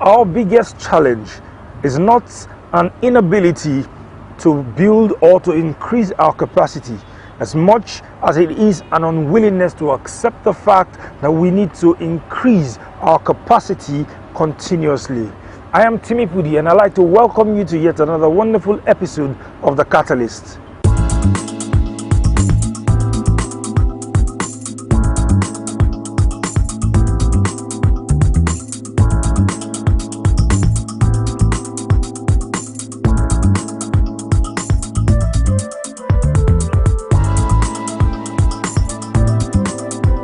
Our biggest challenge is not an inability to build or to increase our capacity, as much as it is an unwillingness to accept the fact that we need to increase our capacity continuously. I am Timi Pudie, and I'd like to welcome you to yet another wonderful episode of the Katalyst.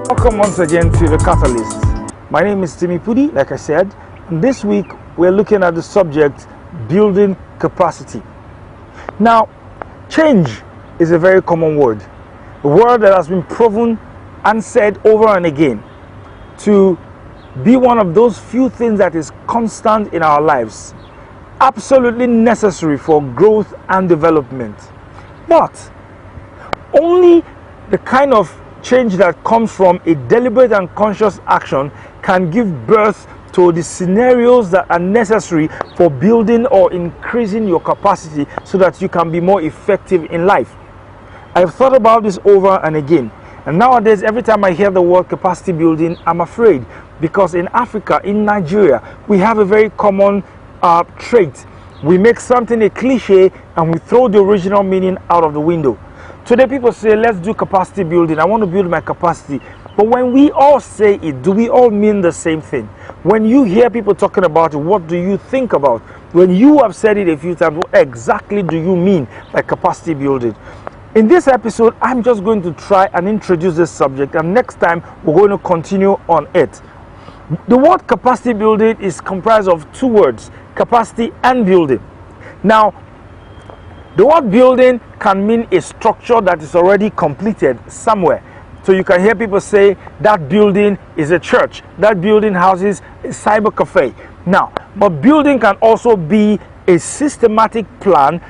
Welcome once again to the Katalyst. My name is Timi Pudie, like I said, and this week we're looking at the subject building capacity. Now, change is a very common word, a word that has been proven and said over and again to be one of those few things that is constant in our lives, absolutely necessary for growth and development. But only the kind of change that comes from a deliberate and conscious action can give birth to the scenarios that are necessary for building or increasing your capacity so that you can be more effective in life. I've thought about this over and again, and nowadays every time I hear the word capacity building, I'm afraid, because in Africa, in Nigeria, we have a very common trait. We make something a cliche and we throw the original meaning out of the window. Today people say, let's do capacity building. I want to build my capacity. But when we all say it, do we all mean the same thing? When you hear people talking about it, what do you think about? When you have said it a few times, what exactly do you mean by capacity building? In this episode, I'm just going to try and introduce this subject, and next time we're going to continue on it. The word capacity building is comprised of two words, capacity and building. Now, the word building can mean a structure that is already completed somewhere. So you can hear people say that building is a church, that building houses a cyber cafe. Now, but building can also be a systematic plan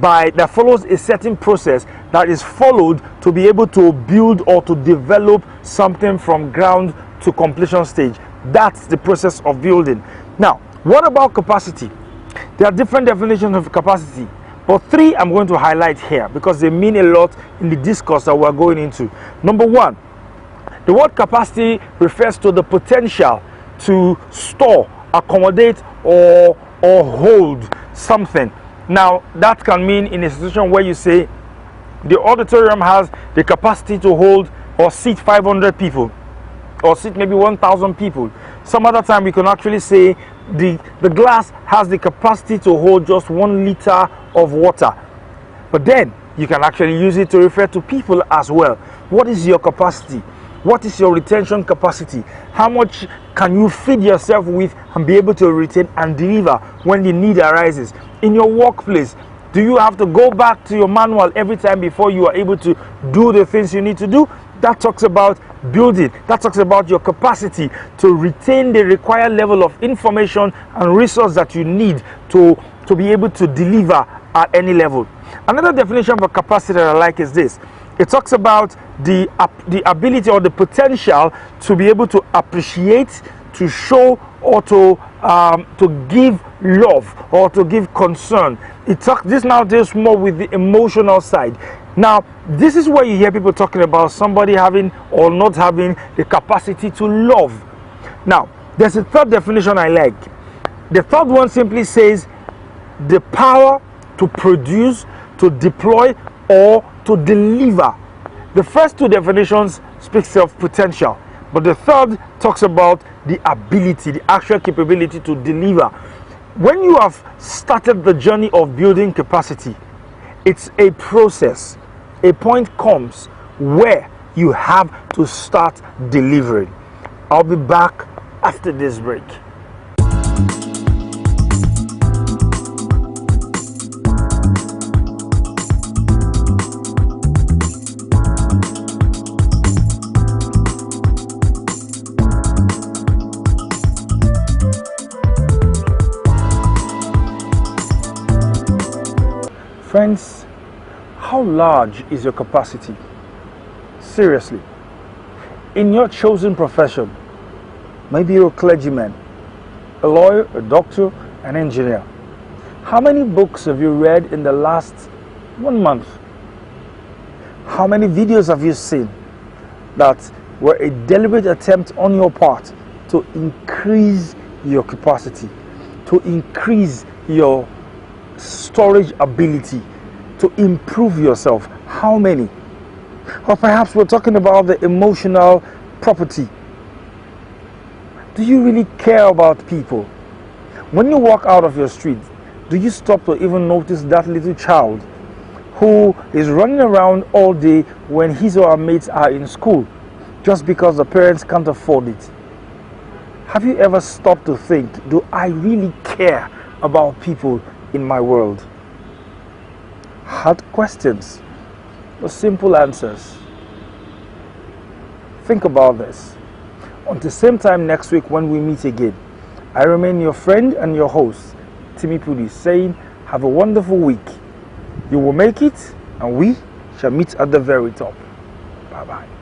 that follows a certain process that is followed to be able to build or to develop something from ground to completion stage. That's the process of building. Now, what about capacity? There are different definitions of capacity, but three I'm going to highlight here because they mean a lot in the discourse that we're going into. Number one, the word capacity refers to the potential to store, accommodate, or hold something. Now, that can mean in a situation where you say the auditorium has the capacity to hold or seat 500 people, or seat maybe 1,000 people. Some other time we can actually say the glass has the capacity to hold just 1 liter of water. But then you can actually use it to refer to people as well. What is your capacity? What is your retention capacity? How much can you feed yourself with and be able to retain and deliver when the need arises? In your workplace, do you have to go back to your manual every time before you are able to do the things you need to do? That talks about building. That talks about your capacity to retain the required level of information and resource that you need to be able to deliver at any level. Another definition of capacity that I like is this. It talks about the ability or the potential to be able to appreciate, to show, or to give love or to give concern. This now deals more with the emotional side. Now, this is where you hear people talking about somebody having or not having the capacity to love. Now, there's a third definition I like. The third one simply says the power to produce, to deploy, or to deliver. The first two definitions speaks of potential, but the third talks about the ability, the actual capability to deliver. When you have started the journey of building capacity, it's a process. A point comes where you have to start delivering. I'll be back after this break. Friends, how large is your capacity? Seriously. In your chosen profession, maybe you're a clergyman, a lawyer, a doctor, an engineer. How many books have you read in the last 1 month? How many videos have you seen that were a deliberate attempt on your part to increase your capacity, to increase your storage ability, to improve yourself? How many? Or perhaps we're talking about the emotional property. Do you really care about people? When you walk out of your street, do you stop to even notice that little child who is running around all day when his or her mates are in school just because the parents can't afford it? Have you ever stopped to think, do I really care about people in my world? Hard questions, but simple answers. Think about this. Until the same time next week when we meet again, I remain your friend and your host, Timi Pudie, saying have a wonderful week. You will make it, and we shall meet at the very top. Bye-bye.